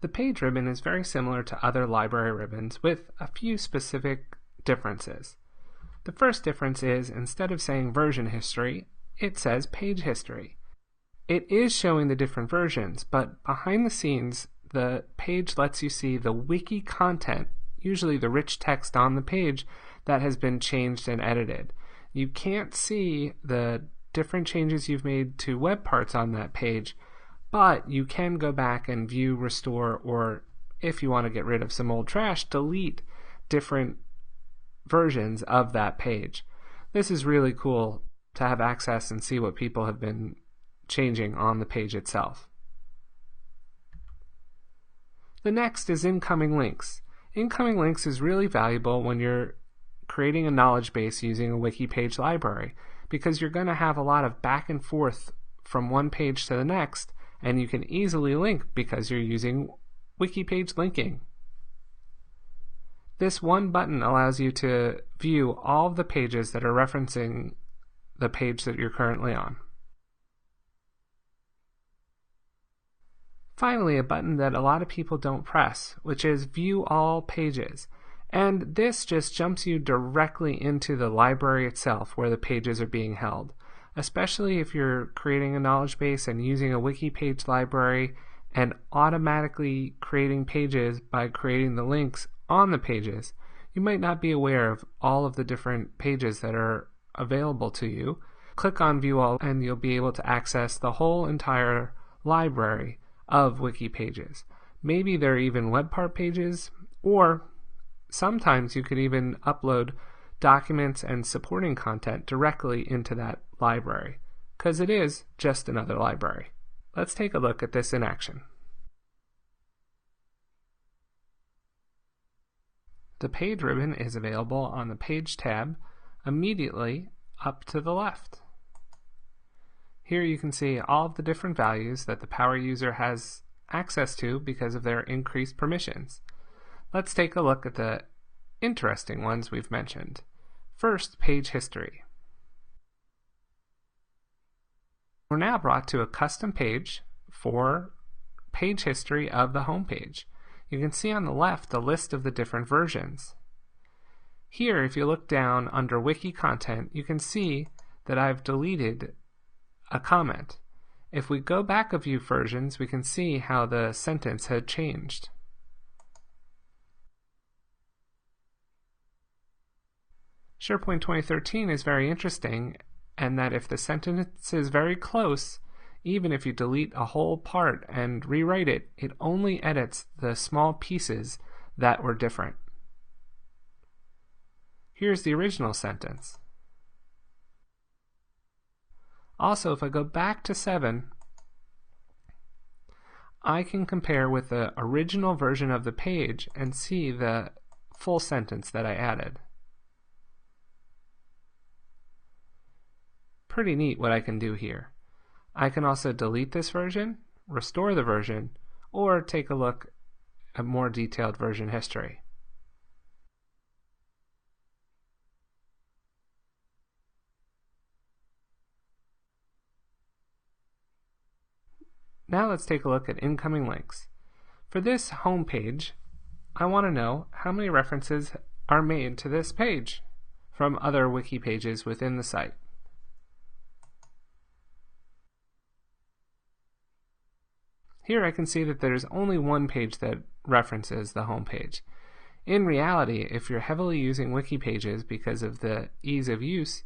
The page ribbon is very similar to other library ribbons with a few specific differences. The first difference is instead of saying version history, it says page history. It is showing the different versions, but behind the scenes, the page lets you see the wiki content, usually the rich text on the page, that has been changed and edited. You can't see the different changes you've made to web parts on that page, but you can go back and view, restore, or if you want to get rid of some old trash, delete different versions of that page. This is really cool to have access and see what people have been changing on the page itself. The next is incoming links. Incoming links is really valuable when you're creating a knowledge base using a wiki page library, because you're going to have a lot of back and forth from one page to the next, and you can easily link because you're using wiki page linking. This one button allows you to view all of the pages that are referencing the page that you're currently on. Finally, a button that a lot of people don't press, which is View All Pages. And this just jumps you directly into the library itself where the pages are being held. Especially if you're creating a knowledge base and using a wiki page library and automatically creating pages by creating the links on the pages, you might not be aware of all of the different pages that are available to you. Click on View All and you'll be able to access the whole entire library of wiki pages. Maybe they're even web part pages, or sometimes you could even upload documents and supporting content directly into that library, because it is just another library. Let's take a look at this in action. The page ribbon is available on the Page tab immediately up to the left. Here you can see all of the different values that the power user has access to because of their increased permissions. Let's take a look at the interesting ones we've mentioned. First, page history. We're now brought to a custom page for page history of the home page. You can see on the left a list of the different versions. Here, if you look down under wiki content, you can see that I've deleted a comment. If we go back a few versions, we can see how the sentence had changed. SharePoint 2013 is very interesting, and that if the sentence is very close, even if you delete a whole part and rewrite it, it only edits the small pieces that were different. Here's the original sentence. Also, if I go back to 7, I can compare with the original version of the page and see the full sentence that I added. Pretty neat what I can do here. I can also delete this version, restore the version, or take a look at more detailed version history. Now let's take a look at incoming links. For this home page, I want to know how many references are made to this page from other wiki pages within the site. Here I can see that there's only one page that references the home page. In reality, if you're heavily using wiki pages because of the ease of use,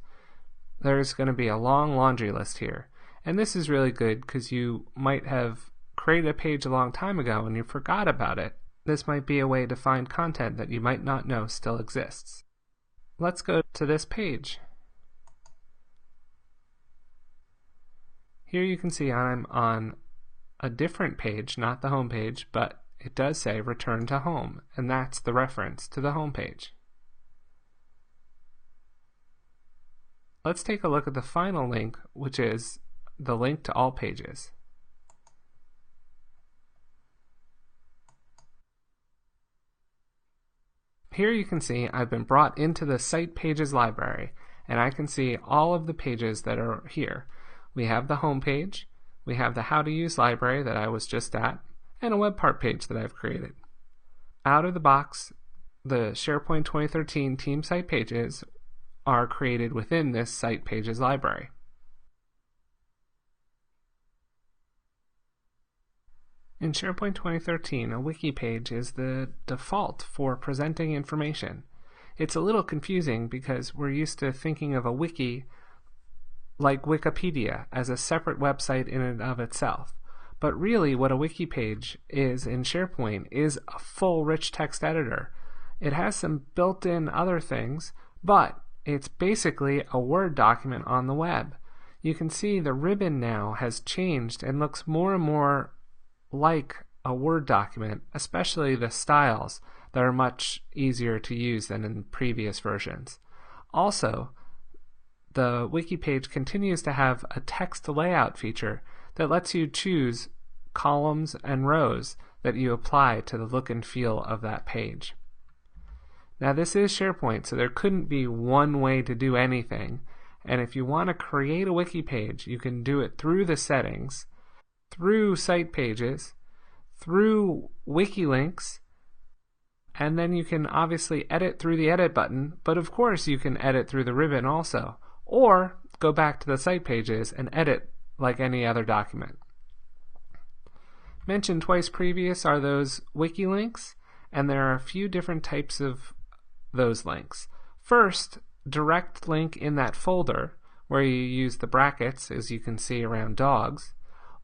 there's going to be a long laundry list here. And this is really good because you might have created a page a long time ago and you forgot about it. This might be a way to find content that you might not know still exists. Let's go to this page. Here you can see I'm on a different page, not the home page, but it does say return to home, and that's the reference to the home page. Let's take a look at the final link, which is the link to all pages. Here you can see I've been brought into the Site Pages library, and I can see all of the pages that are here. We have the home page, we have the How to Use library that I was just at, and a web part page that I've created. Out of the box, the SharePoint 2013 Team Site Pages are created within this Site Pages library. In SharePoint 2013, a wiki page is the default for presenting information. It's a little confusing because we're used to thinking of a wiki like Wikipedia as a separate website in and of itself. But really what a wiki page is in SharePoint is a full rich text editor. It has some built-in other things, but it's basically a Word document on the web. You can see the ribbon now has changed and looks more and more like a Word document, especially the styles that are much easier to use than in previous versions. Also, the wiki page continues to have a text layout feature that lets you choose columns and rows that you apply to the look and feel of that page. Now this is SharePoint, so there couldn't be one way to do anything, and if you want to create a wiki page, you can do it through the settings, through Site Pages, through wiki links, and then you can obviously edit through the edit button, but of course you can edit through the ribbon also, or go back to the Site Pages and edit like any other document. Mentioned twice previous are those wiki links, and there are a few different types of those links. First, direct link in that folder where you use the brackets, as you can see around dogs,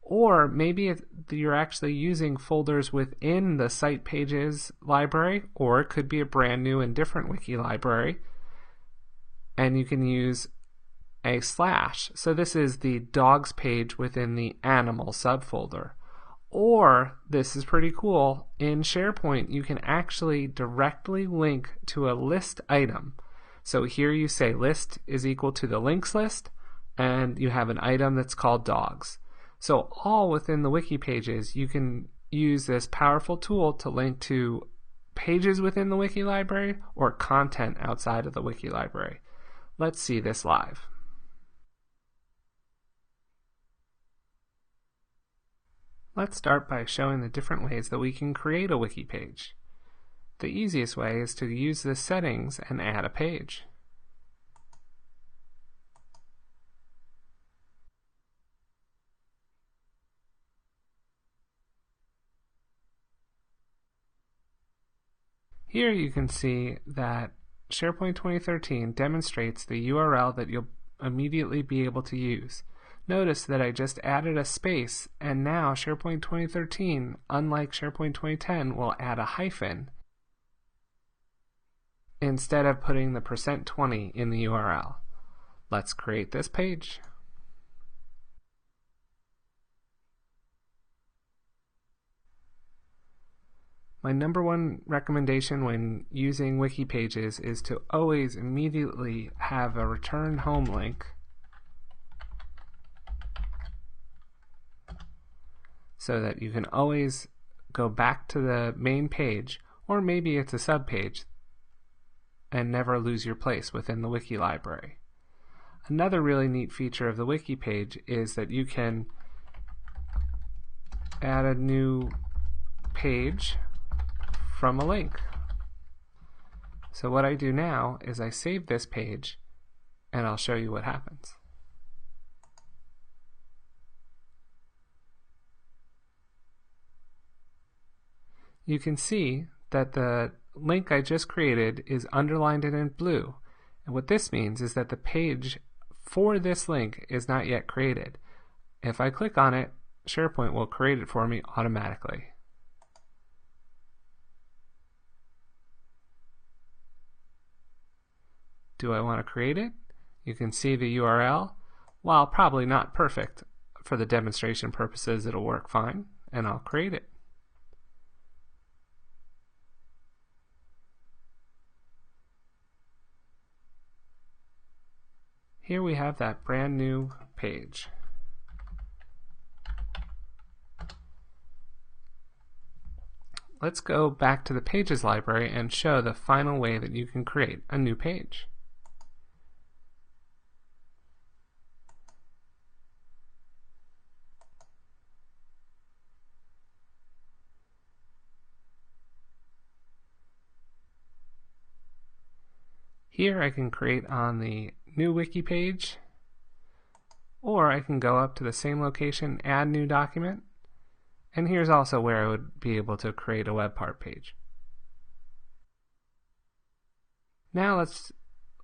or maybe you're actually using folders within the Site Pages library, or it could be a brand new and different wiki library, and you can use a slash. So this is the dogs page within the animal subfolder. Or, this is pretty cool, in SharePoint you can actually directly link to a list item. So here you say list is equal to the links list, and you have an item that's called dogs. So all within the wiki pages you can use this powerful tool to link to pages within the wiki library or content outside of the wiki library. Let's see this live. Let's start by showing the different ways that we can create a wiki page. The easiest way is to use the settings and add a page. Here you can see that SharePoint 2013 demonstrates the URL that you'll immediately be able to use. Notice that I just added a space, and now SharePoint 2013, unlike SharePoint 2010, will add a hyphen instead of putting the %20 in the URL. Let's create this page. My number one recommendation when using wiki pages is to always immediately have a return home link so that you can always go back to the main page, or maybe it's a subpage, and never lose your place within the wiki library. Another really neat feature of the wiki page is that you can add a new page from a link. So what I do now is I save this page, and I'll show you what happens. You can see that the link I just created is underlined and in blue. And what this means is that the page for this link is not yet created. If I click on it, SharePoint will create it for me automatically. Do I want to create it? You can see the URL. While probably not perfect, for the demonstration purposes it'll work fine, and I'll create it. Here we have that brand new page. Let's go back to the Pages library and show the final way that you can create a new page. Here I can create on the new wiki page, or I can go up to the same location, add new document, and here's also where I would be able to create a web part page. Now let's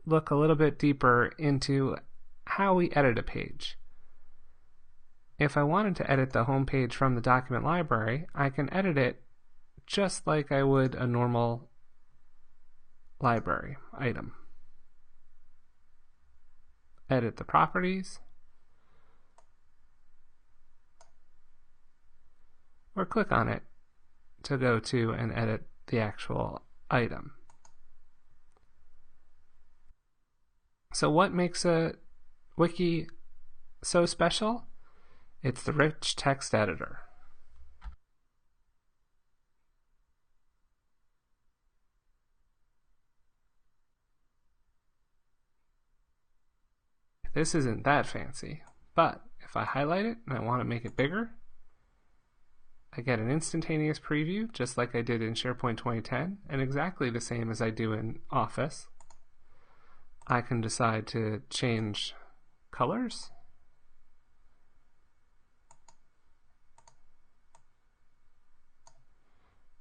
look a little bit deeper into how we edit a page. If I wanted to edit the home page from the document library, I can edit it just like I would a normal library item. Edit the properties, or click on it to go to and edit the actual item. So what makes a wiki so special? It's the rich text editor. This isn't that fancy, but if I highlight it and I want to make it bigger, I get an instantaneous preview just like I did in SharePoint 2010 and exactly the same as I do in Office. I can decide to change colors,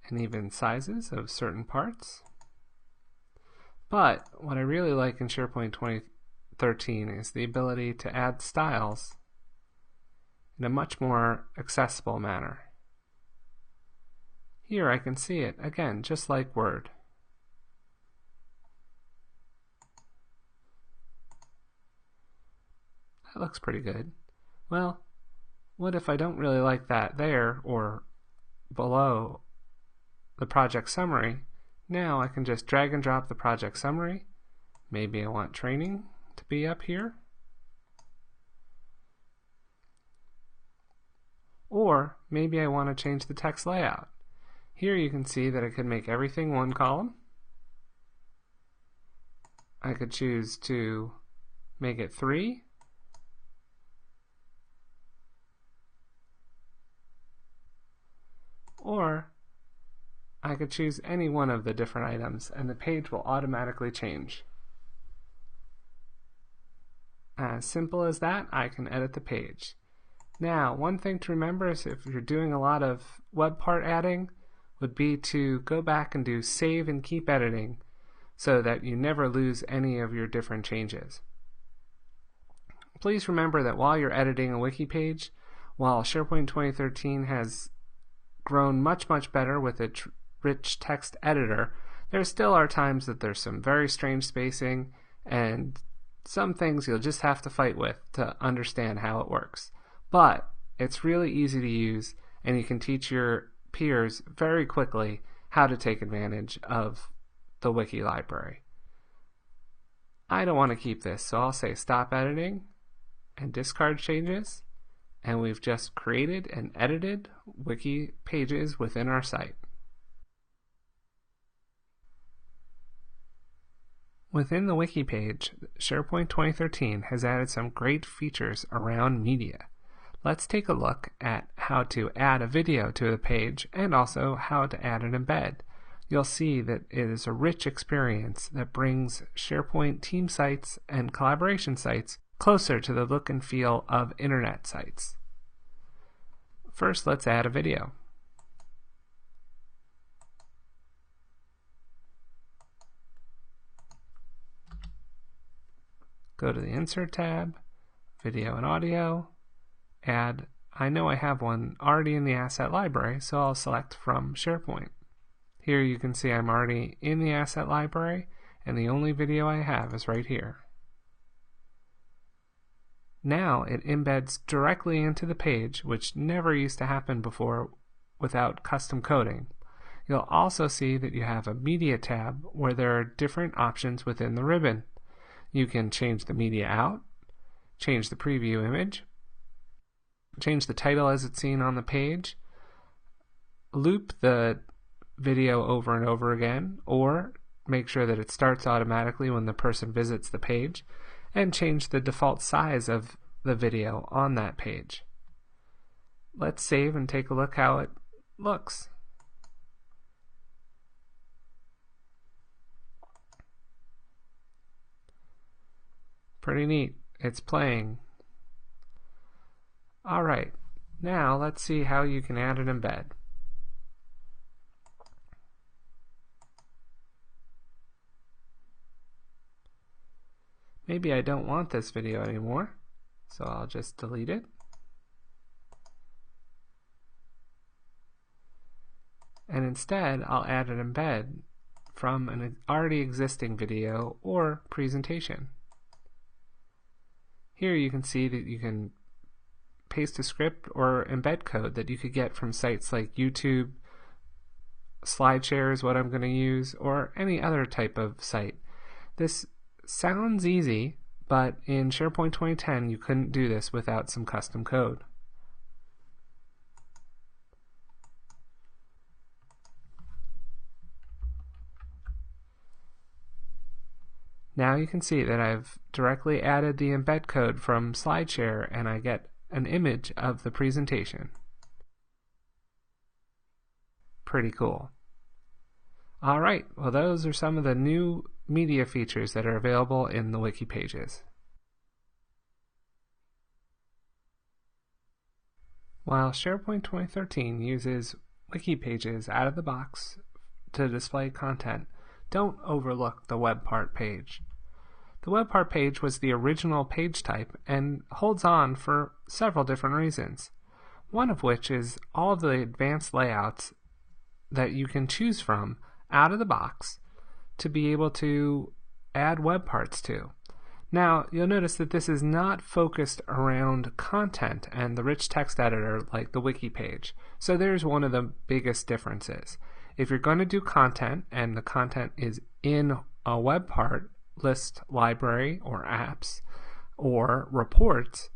and even sizes of certain parts. But what I really like in SharePoint 2013 is the ability to add styles in a much more accessible manner. Here I can see it, again, just like Word. That looks pretty good. Well, what if I don't really like that there or below the project summary? Now I can just drag and drop the project summary. Maybe I want training to be up here. Or maybe I want to change the text layout. Here you can see that I could make everything one column. I could choose to make it 3. Or I could choose any one of the different items and the page will automatically change. As simple as that, I can edit the page. Now, one thing to remember is if you're doing a lot of web part adding, would be to go back and do save and keep editing so that you never lose any of your different changes. Please remember that while you're editing a wiki page, while SharePoint 2013 has grown much better with its rich text editor, there still are times that there's some very strange spacing and some things you'll just have to fight with to understand how it works. But it's really easy to use and you can teach your peers very quickly how to take advantage of the wiki library. I don't want to keep this, so I'll say stop editing and discard changes, and we've just created and edited wiki pages within our site. Within the wiki page, SharePoint 2013 has added some great features around media. Let's take a look at how to add a video to the page and also how to add an embed. You'll see that it is a rich experience that brings SharePoint team sites and collaboration sites closer to the look and feel of internet sites. First, let's add a video. Go to the Insert tab, Video and Audio, add. I know I have one already in the asset library, so I'll select from SharePoint. Here you can see I'm already in the asset library, and the only video I have is right here. Now it embeds directly into the page, which never used to happen before without custom coding. You'll also see that you have a Media tab where there are different options within the ribbon. You can change the media out, change the preview image, change the title as it's seen on the page, loop the video over and over again, or make sure that it starts automatically when the person visits the page, and change the default size of the video on that page. Let's save and take a look how it looks. Pretty neat. It's playing. Alright, now let's see how you can add an embed. Maybe I don't want this video anymore, so I'll just delete it. And instead, I'll add an embed from an already existing video or presentation. Here you can see that you can paste a script or embed code that you could get from sites like YouTube, SlideShare is what I'm going to use, or any other type of site. This sounds easy, but in SharePoint 2010 you couldn't do this without some custom code. Now you can see that I've directly added the embed code from SlideShare and I get an image of the presentation. Pretty cool. Alright, well those are some of the new media features that are available in the Wiki Pages. While SharePoint 2013 uses Wiki Pages out of the box to display content, don't overlook the web part page. The web part page was the original page type and holds on for several different reasons. One of which is all of the advanced layouts that you can choose from out of the box to be able to add web parts to. Now, you'll notice that this is not focused around content and the rich text editor like the Wiki page. So there's one of the biggest differences. If you're going to do content and the content is in a web part, list, library, or apps, or reports,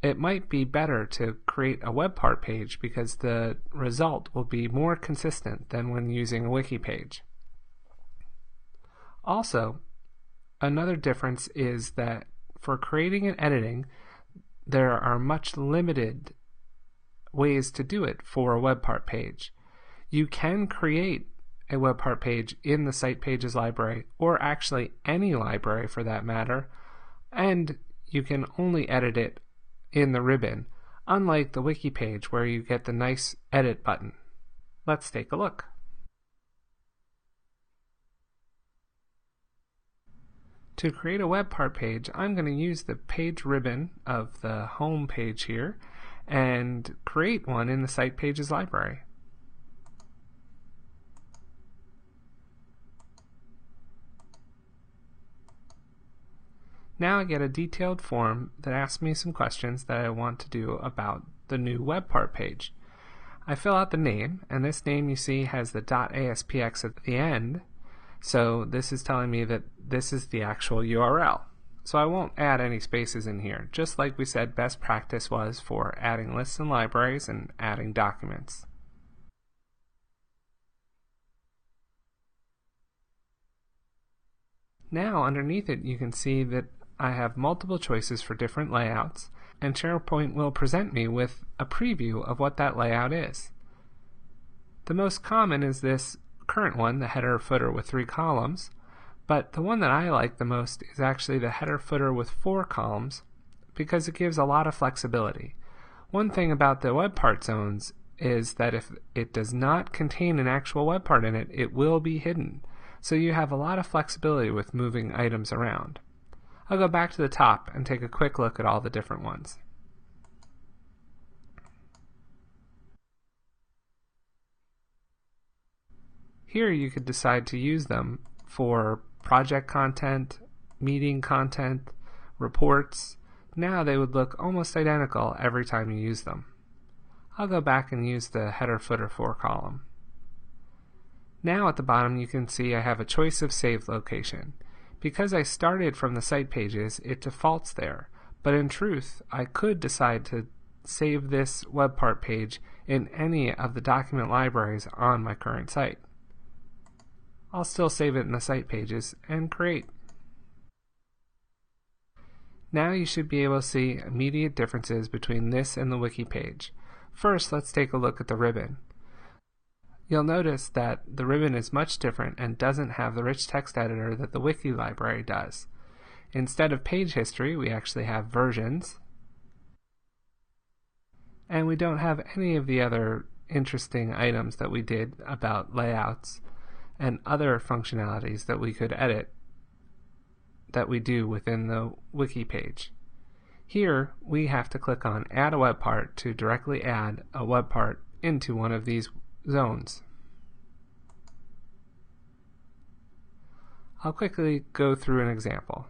it might be better to create a web part page because the result will be more consistent than when using a wiki page. Also, another difference is that for creating and editing, there are much limited ways to do it for a web part page. You can create a web part page in the Site Pages library, or actually any library for that matter, and you can only edit it in the ribbon, unlike the wiki page where you get the nice edit button. Let's take a look. To create a web part page, I'm going to use the page ribbon of the home page here and create one in the Site Pages library. Now I get a detailed form that asks me some questions that I want to do about the new web part page. I fill out the name, and this name you see has the .aspx at the end, so this is telling me that this is the actual URL. So I won't add any spaces in here, just like we said best practice was for adding lists and libraries and adding documents. Now underneath it you can see that I have multiple choices for different layouts, and SharePoint will present me with a preview of what that layout is. The most common is this current one, the header footer with 3 columns, but the one that I like the most is actually the header footer with 4 columns because it gives a lot of flexibility. One thing about the web part zones is that if it does not contain an actual web part in it, it will be hidden. So you have a lot of flexibility with moving items around. I'll go back to the top and take a quick look at all the different ones. Here you could decide to use them for project content, meeting content, reports. Now they would look almost identical every time you use them. I'll go back and use the header footer 4 column. Now at the bottom you can see I have a choice of save location. Because I started from the Site Pages, it defaults there, but in truth I could decide to save this web part page in any of the document libraries on my current site. I'll still save it in the Site Pages and create. Now you should be able to see immediate differences between this and the wiki page. First, let's take a look at the ribbon. You'll notice that the ribbon is much different and doesn't have the rich text editor that the wiki library does. Instead of page history, we actually have versions. And we don't have any of the other interesting items that we did about layouts and other functionalities that we could edit that we do within the wiki page. Here, we have to click on Add a Web Part to directly add a web part into one of these zones. I'll quickly go through an example.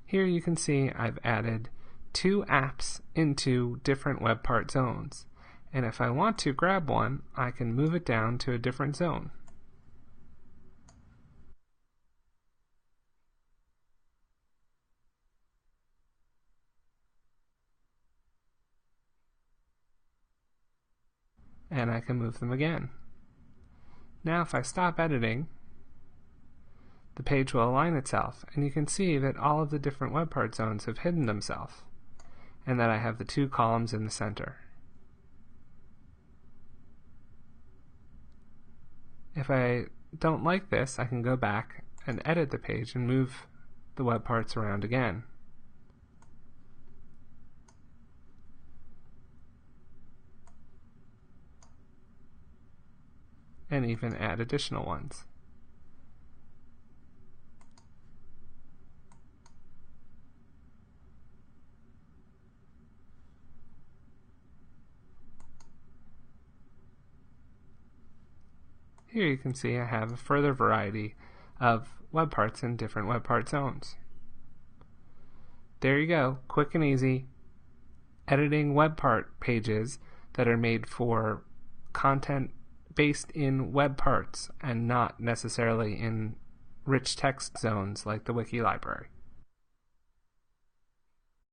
Here you can see I've added 2 apps into different web part zones. And if I want to grab one, I can move it down to a different zone. And I can move them again. Now if I stop editing, the page will align itself, and you can see that all of the different web part zones have hidden themselves, and that I have the 2 columns in the center. If I don't like this, I can go back and edit the page and move the web parts around again. And even add additional ones. Here you can see I have a further variety of web parts in different web part zones. There you go, quick and easy, editing web part pages that are made for content based in web parts and not necessarily in rich text zones like the wiki library.